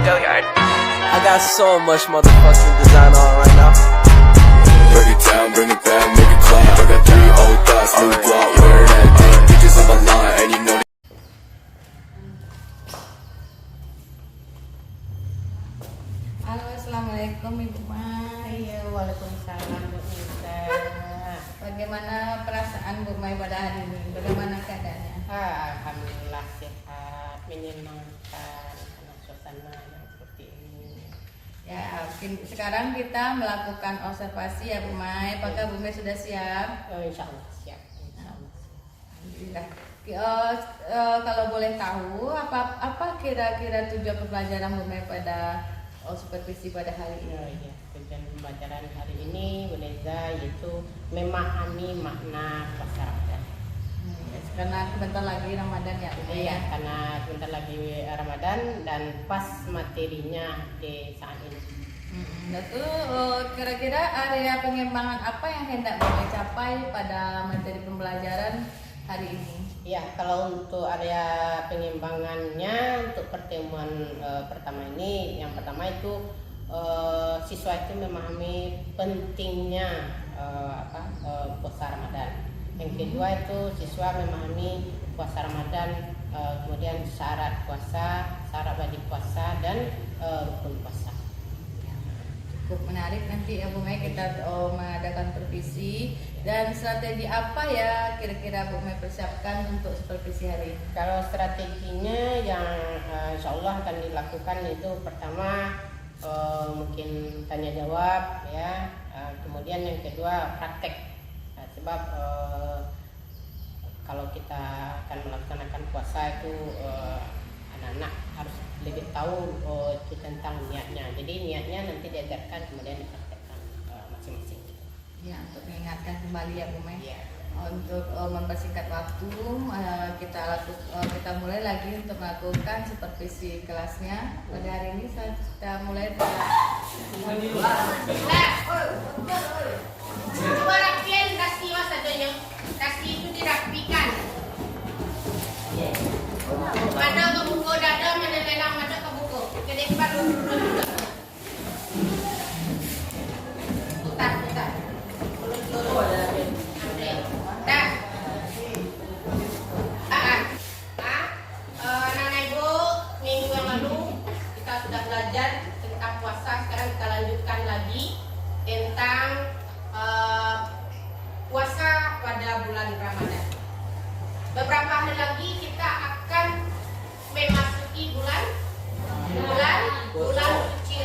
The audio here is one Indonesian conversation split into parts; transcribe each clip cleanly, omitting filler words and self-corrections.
I got so much motherfucking design on right now. Break it down, bring it back, make it clap. I got 3 old thoughts, new block, where that day. Bitches on my line, and you know. Halo, assalamualaikum Ibu Mai. Iya, waalaikumsalam Bu Nisa. Bagaimana perasaan Bu Mai pada hari ini? Bagaimana keadaannya? Alhamdulillah sehat, menyenangkan karena suasana yang seperti ini. Ya, sekarang kita melakukan observasi ya Bu Mai. Apakah Bu Mai sudah siap? Insya Allah siap. Insya Allah. Alhamdulillah. Kalau boleh tahu, apa kira-kira tujuan pembelajaran Bu Mai pada supervisi pada hari ini? Iya, tujuan pembelajaran hari ini Bu Neza yaitu memahami makna puasa Ramadan. Karena sebentar lagi Ramadan ya Bu Mai. Iya, karena sebentar lagi Ramadan dan pas materinya di saat ini. Lalu kira-kira area pengembangan apa yang hendak Bu Mai capai pada materi pembelajaran hari ini? Ya, kalau untuk area pengembangannya untuk pertemuan pertama ini, yang pertama itu siswa itu memahami pentingnya puasa Ramadan. Yang kedua itu siswa memahami puasa Ramadan, kemudian syarat puasa, syarat wajib puasa dan rukun puasa. Cukup menarik, nanti ya Bu Mai kita mengadakan supervisi. Dan strategi apa ya kira-kira Bu Mai persiapkan untuk supervisi hari ini? Kalau strateginya yang insya Allah akan dilakukan itu pertama mungkin tanya jawab ya, kemudian yang kedua praktek. Sebab kalau kita akan melaksanakan puasa itu anak-anak harus lebih tahu tentang niatnya. Jadi niatnya nanti diajarkan kemudian dipraktekkan masing-masing. Ya, untuk mengingatkan kembali ya Bu Mai. Ya. Untuk mempersingkat waktu, kita mulai lagi untuk melakukan supervisi kelasnya. Pada hari ini kita mulai Coba rapian kasih mas adanya, kasih itu dirapikan. Mana ke buku dada, mana lelang, mana ke buku. Kedepan juga. Putar. Nana Ibu, minggu yang lalu kita sudah belajar tentang puasa. Sekarang kita lanjutkan lagi tentang puasa pada bulan Ramadan. Beberapa hari lagi kita akan memasuki bulan suci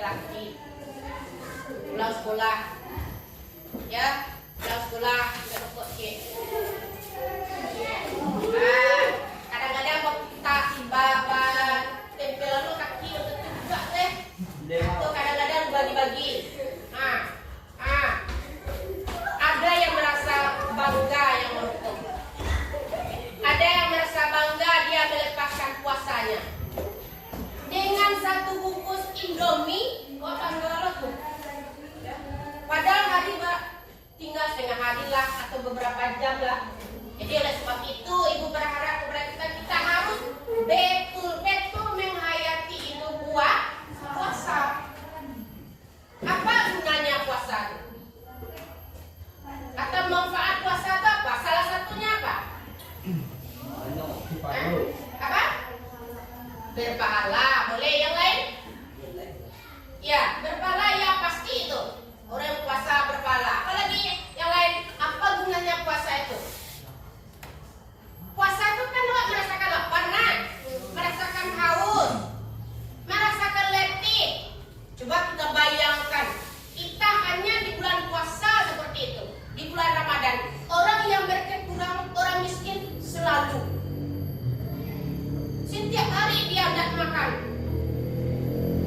laki-laki pulang sekolah, ya pulang sekolah nggak rokok sih. Nah, kadang-kadang tak bawa tempel lu kaki untuk juga deh. Itu kadang-kadang bagi-bagi. Ada yang merasa bangga yang merokok. Ada yang merasa bangga dia melepaskan puasanya. Dengan satu bungkus Indomie, gua bangga rokok. Padahal hari tinggal setengah hari lah atau beberapa jam lah. Jadi oleh sebab itu ibu berharap kepada kita harus betul-betul menghayati itu puasa. Apa gunanya puasa? Atau manfaat puasa itu apa? Salah satunya apa? Apa? Berpahala. Boleh yang lain? Ya, berpahala ya pasti itu. Orang yang puasa berpahala. Apalagi yang lain, apa gunanya puasa itu? Puasa itu kan merasakan lapar, merasakan haus, merasakan letih. Coba kita bayangkan, kita hanya di bulan puasa seperti itu, di bulan Ramadan. Orang yang berkekurang, orang miskin selalu. Setiap hari dia tidak makan,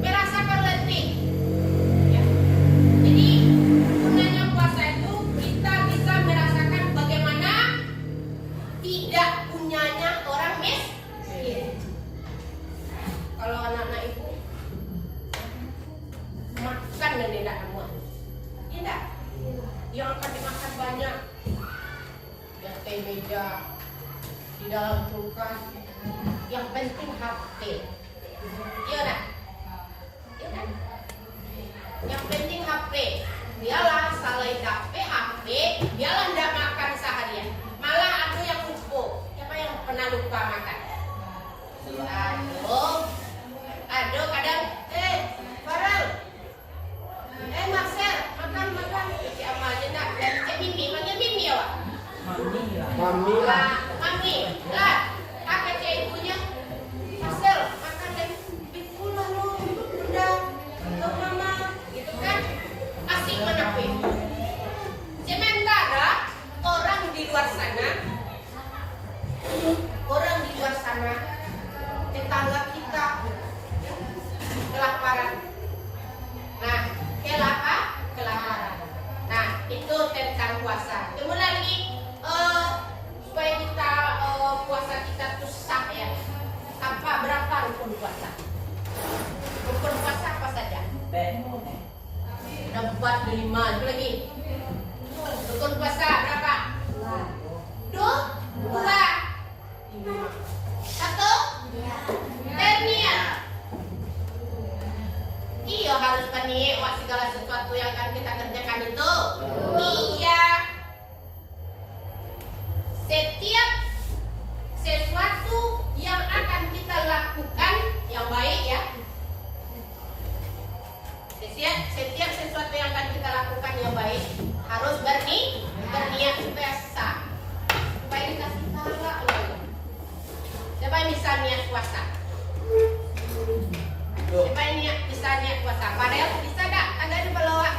merasakan letih. Ya. Jadi gunanya puasa itu kita bisa merasakan bagaimana tidak punyanya orang miskin. Kalau anak-anak ibu makan dan tidak muat, tidak. Yang akan dimakan banyak, di atas meja, di dalam kulkas. Yang penting HP. Iya kan? Iya kan? Yang penting HP. Biarlah salah HP, biarlah tidak makan seharian. Malah ada yang lupa. Siapa yang pernah lupa makan? Aduh kadang, Farel, Marcel, makan. Si amalnya nak, dan si Mimi, panggil Mimi ya, Wak? Mami lah. Kakak cek ibunya, Marcel, makan dan pikulah lo, udah, untuk mama, gitu kan? Asik menapi. Sementara orang di luar sana, tetangga kita kelaparan. Nah, kelaparan. Nah, itu tentang puasa. Kemudian lagi supaya kita puasa kita tuh sah ya. Berapa rukun puasa? Rukun puasa apa saja? Udah 4, 5, itu lagi. Rukun puasa berapa? 2. 1. Berniat. Iya harus berniat buat segala sesuatu yang akan kita kerjakan itu. Iya. Setiap sesuatu yang akan kita lakukan yang baik ya. Setiap sesuatu yang akan kita lakukan yang baik harus berniat supaya sah. Supaya dikasih pahala Allah. Siapa yang bisa niat puasa? Siapa yang bisa niat puasa? Padahal bisa gak? Ada di bawah.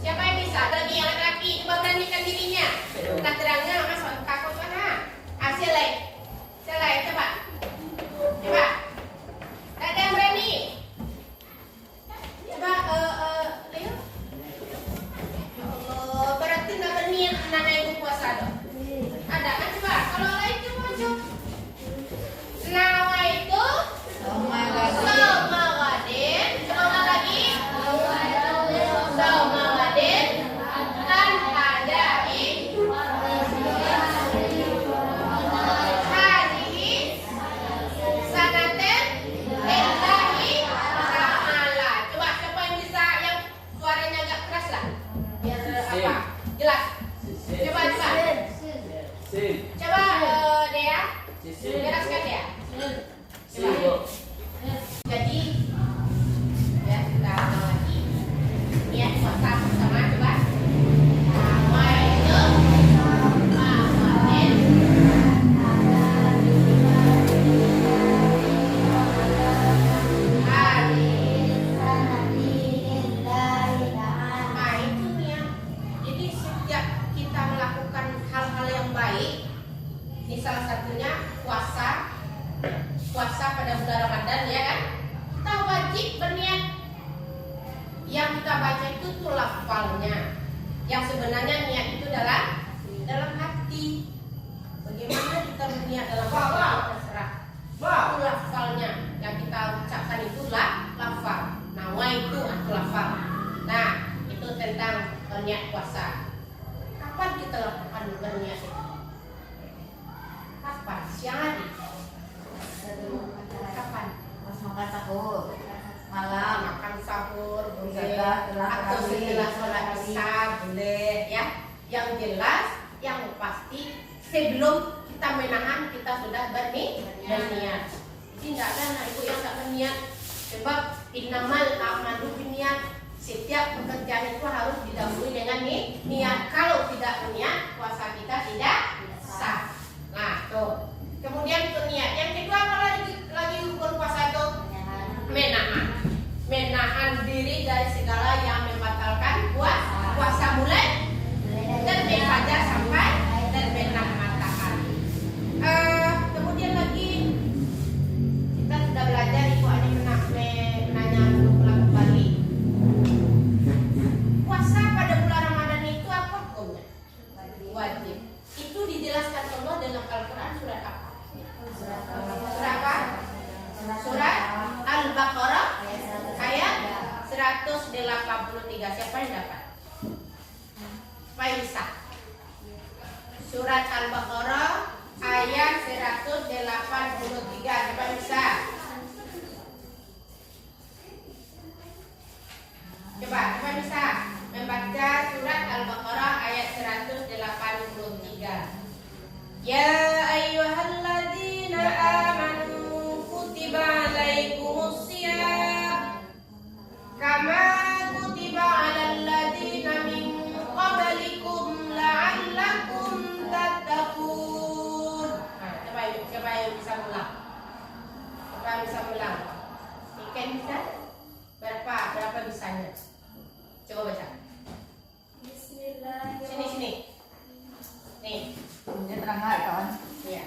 Siapa yang bisa? Ada lagi yang laki-laki coba beranikan dirinya. Kita terangnya mas takut mana? Selai, coba. Ada yang berani? Coba, ayo. Allah, berarti nggak berniat nana ibu puasa dong. Ada kan coba? Kalau lain coba. Nawa itu Somawadin. Coba lagi. Somawadin. Tanpa dai. lafalnya. Yang sebenarnya niat itu dalam hati. Bagaimana kita berniat dalam hati terserah. Itu lafalnya. Yang kita ucapkan itulah lafal. Nawa itu atau lafal. Nah, itu tentang berniat puasa. Kapan kita lakukan berniat itu? Kapan? Siang hari? Kapan? Pas makan sahur, malam, Makan sahur boleh, setelah atau tarawih, setelah sholat isya boleh, ya. Yang jelas, yang pasti sebelum kita menahan kita sudah berniat. Jadi tidak ada anak ibu yang tak berniat. Sebab innamal a'malu binniyat. Setiap pekerjaan itu harus didahului dengan niat. Kalau tidak berniat, puasa kita tidak sah. Nah, tuh. Kemudian itu niat. Yang kedua apa lagi ukur puasa itu? Menahan diri dari segala yang membatalkan puasa mulai terbit fajar sampai terbitlah matahari. Kemudian lagi kita sudah belajar, ibu Ani menanya ulang kembali. Puasa pada bulan Ramadan itu apa hukumnya? Wajib. Itu dijelaskan Allah dalam Al-Quran surat apa? Surat apa? Surat Al-Baqarah ayat 183. Siapa yang dapat? Faisa. Surat Al-Baqarah ayat 183. Siapa yang bisa? Coba bisa membaca surat Al-Baqarah ayat 183. Ya ayyuhalladzina amanu kutiba alaikumusiyam kama kutiba alal ladzina min qablikum la'allakum tattaqun. Siapa yang bisa ulang? Siapa yang bisa ulang? Ikan bisa? Berapa bisanya? Coba baca. Bismillahirrahmanirrahim. Sini. Nih. dia terang nggak kawan? Iya.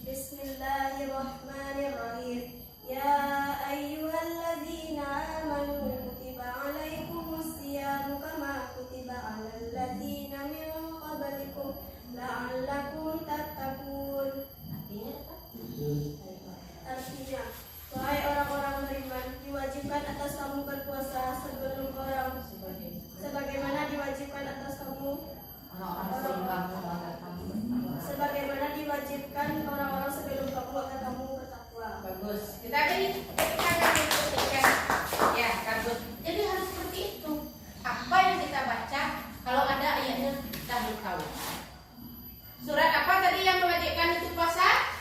Bismillahirrahmanirrahim. Ya ayyuhalladzina amanu kutiba alaikumusiyam kama kutiba alal ladzina min qablikum la'allakum tattaqun. Artinya, wahai orang-orang beriman, diwajibkan atas kamu berpuasa sebagaimana diwajibkan atas kamu sebagaimana diwajibkan orang-orang sebelum kamu agar kamu bertakwa. Bagus. Kita akan ikuti ya, bagus. Jadi harus seperti itu. Apa yang kita baca, kalau ada ayatnya kita harus tahu. Surat apa tadi yang mewajibkan itu puasa?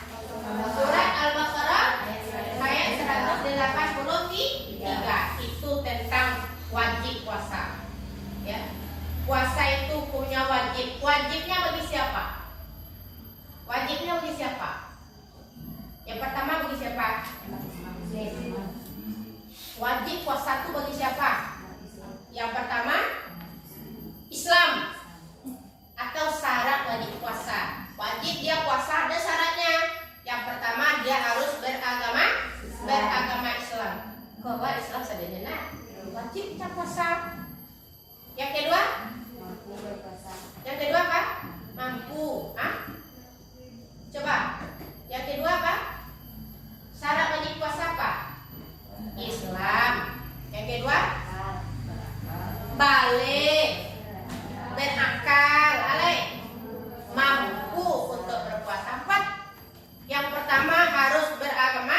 Surat Al-Baqarah ayat 183. Itu tentang wajib puasa. Ya. Puasa itu punya wajib. Wajibnya bagi siapa? Wajibnya bagi siapa? Yang pertama bagi siapa? Wajib puasa itu bagi siapa? Yang pertama Islam. Atau syarat wajib puasa. Wajib dia puasa ada syaratnya. Yang pertama dia harus beragama Islam. Kalau Islam sadanya nah, wajib kita puasa. Yang kedua? Yang kedua apa? Mampu. Coba. Yang kedua apa? Syarat wajib puasa apa? Islam. Yang kedua? Balik. Berakal, mampu untuk berpuasa. 4. Yang pertama harus beragama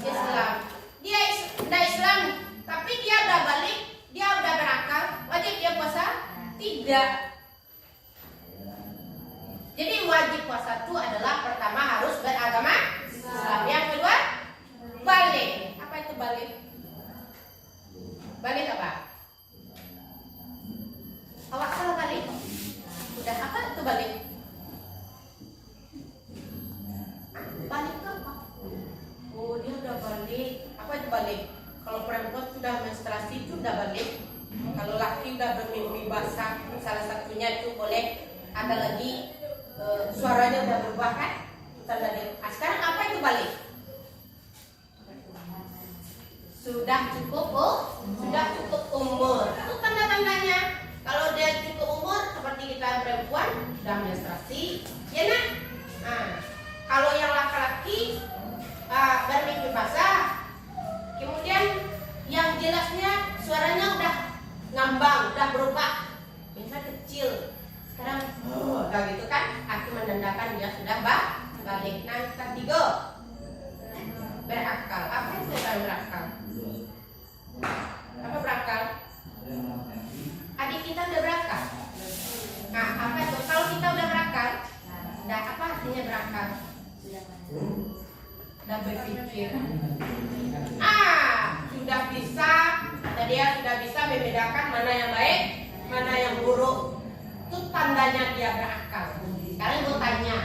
Islam. Dia sudah Islam, tapi dia udah balik, dia udah berakal, wajib dia puasa? Tidak. Jadi wajib puasa itu adalah pertama harus beragama Islam. Yang kedua balik. Apa itu balik? Balik apa? Awak salah balik. Udah apa itu balik? Balik apa? Oh dia udah balik. Apa itu balik? Kalau perempuan sudah menstruasi itu udah balik. Kalau laki udah bermimpi basah, salah satunya itu boleh. Ada lagi suaranya udah berubah kan? Sekarang apa sudah menstruasi, ya nak? Nah, kalau yang laki-laki bermimpi basah, kemudian yang jelasnya suaranya udah ngambang, udah berubah, misalnya kecil, sekarang udah gitu kan, arti menandakan dia sudah balik. Nah, ketiga, berakal. Apa yang saya berakal? Apa berakal? Adik kita udah berakal. Nah, apa itu? Kalau kita udah berakal, apa artinya berakal? Udah berpikir. Sudah bisa. Dia sudah bisa membedakan mana yang baik, mana yang buruk. Itu tandanya dia berakal. Sekarang gue tanya,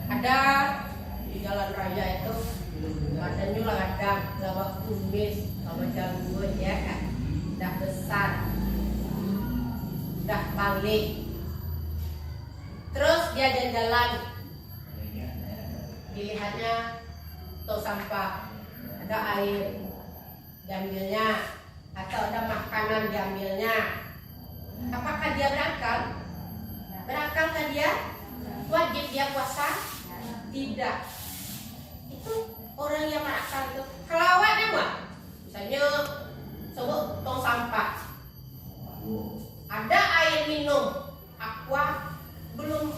ada di jalan raya itu ada nyulang ada lawak tumis sama janggut ya kan, udah besar, udah balik, terus dia jalan-jalan, dilihatnya tong sampah, ada air diambilnya atau ada makanan diambilnya, apakah dia berakal? Berakalkah dia? Wajib dia puasa? Tidak. Itu orang yang berakal itu kelawat apa? Misalnya sebut tong sampah, ada air minum aqua belum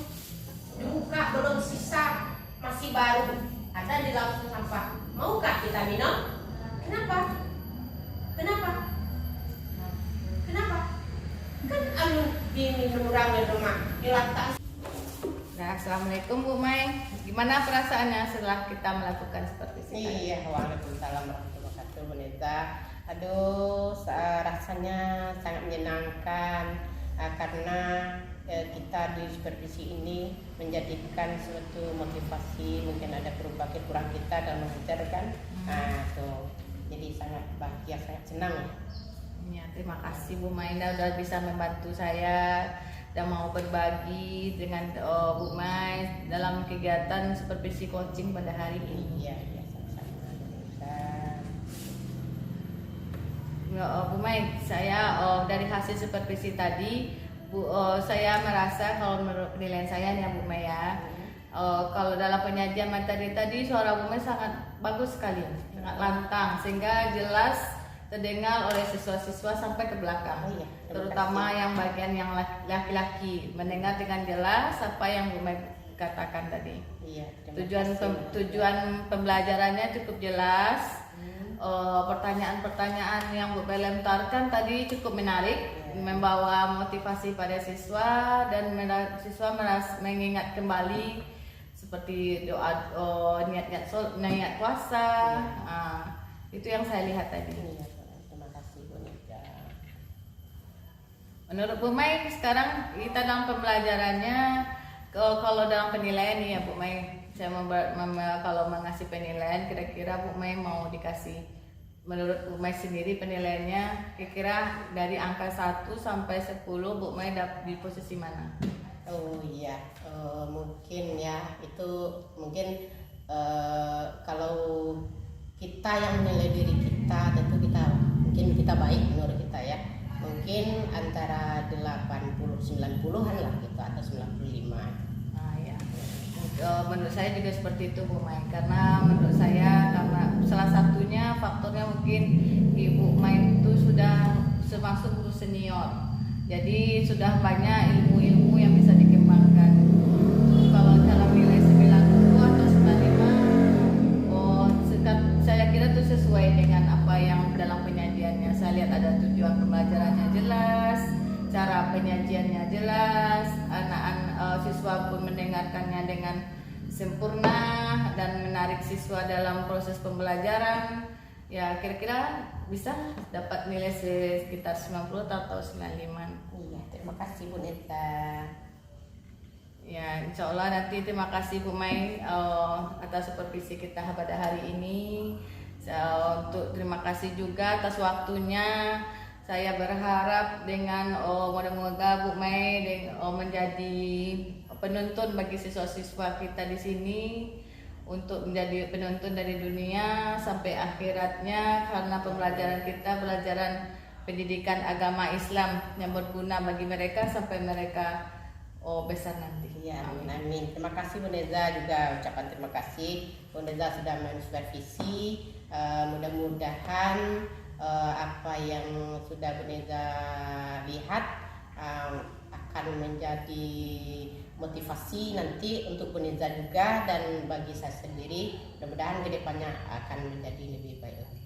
dibuka, belum sisa, masih baru, ada di dalam tong sampah. Maukah kita minum? Kenapa? Kenapa? Kenapa? Kan alun diminum orang di rumah, di lantai. Nah, assalamualaikum Bu Mai. Gimana perasaannya setelah kita melakukan seperti ini? Iya, waalaikumsalam warahmatullahi wabarakatuh, Bu Neta. Aduh, rasanya sangat menyenangkan karena kita di supervisi ini menjadikan suatu motivasi, mungkin ada berbagai kurang kita dalam mengajar kan. Nah, tuh. Jadi sangat bahagia, sangat senang. Ya, terima kasih Bu Mainda udah bisa membantu saya dan mau berbagi dengan Bu Mai dalam kegiatan supervisi coaching pada hari ini. Iya, sama-sama. Bu Mai, saya dari hasil supervisi tadi, saya merasa kalau menurut penilaian saya nih Bu Mai ya, kalau dalam penyajian materi tadi suara Bu Mai sangat bagus sekali, sangat lantang sehingga jelas terdengar oleh siswa-siswa sampai ke belakang, terutama yang bagian yang laki-laki mendengar dengan jelas apa yang Bu Mai katakan tadi. Iya, tujuan pembelajarannya cukup jelas. Pertanyaan-pertanyaan yang Bu Mai lontarkan tadi cukup menarik, membawa motivasi pada siswa dan siswa mengingat kembali seperti doa niat puasa. Itu yang saya lihat tadi. Menurut Bu Mai sekarang kita dalam pembelajarannya, kalau dalam penilaian nih ya Bu Mai, saya kalau mengasih penilaian kira-kira Bu Mai mau dikasih, menurut Bu Mai sendiri penilaiannya kira-kira dari angka 1 sampai 10 Bu Mai di posisi mana? Oh iya, mungkin ya itu mungkin kalau kita yang menilai diri kita tentu mungkin kita baik menurut kita ya. Mungkin antara 80-90-an lah gitu atau 95. Ya. Menurut saya juga seperti itu Bu Mai, karena menurut saya karena salah satunya faktornya mungkin Ibu Mai itu sudah termasuk guru senior, jadi sudah banyak ilmu-ilmu yang bisa dikembangkan. Kalau dalam nilai 90 atau 95, saya kira itu sesuai dengan apa yang dalam penyajiannya. Saya lihat ada tujuan pembelajarannya jelas, cara penyajiannya jelas, anak-anak siswa pun mendengarkannya dengan sempurna dan menarik siswa dalam proses pembelajaran. Ya kira-kira bisa dapat nilai sekitar 90 atau 95. Iya, terima kasih Bu Neta. Ya, insya Allah nanti terima kasih Bu Mai atas supervisi kita pada hari ini. Untuk terima kasih juga atas waktunya. Saya berharap dengan moga-moga Bu Mai menjadi penuntun bagi siswa-siswa kita di sini untuk menjadi penuntun dari dunia sampai akhiratnya, karena pembelajaran kita pelajaran pendidikan agama Islam yang berguna bagi mereka sampai mereka besar nanti. Ya, amin, amin. Terima kasih Bu Neza, juga ucapan terima kasih Bu Neza sudah mensupervisi. Mudah-mudahan apa yang sudah Bu Neza lihat akan menjadi motivasi nanti untuk Bu Neza juga dan bagi saya sendiri. Mudah-mudahan kedepannya akan menjadi lebih baik lagi.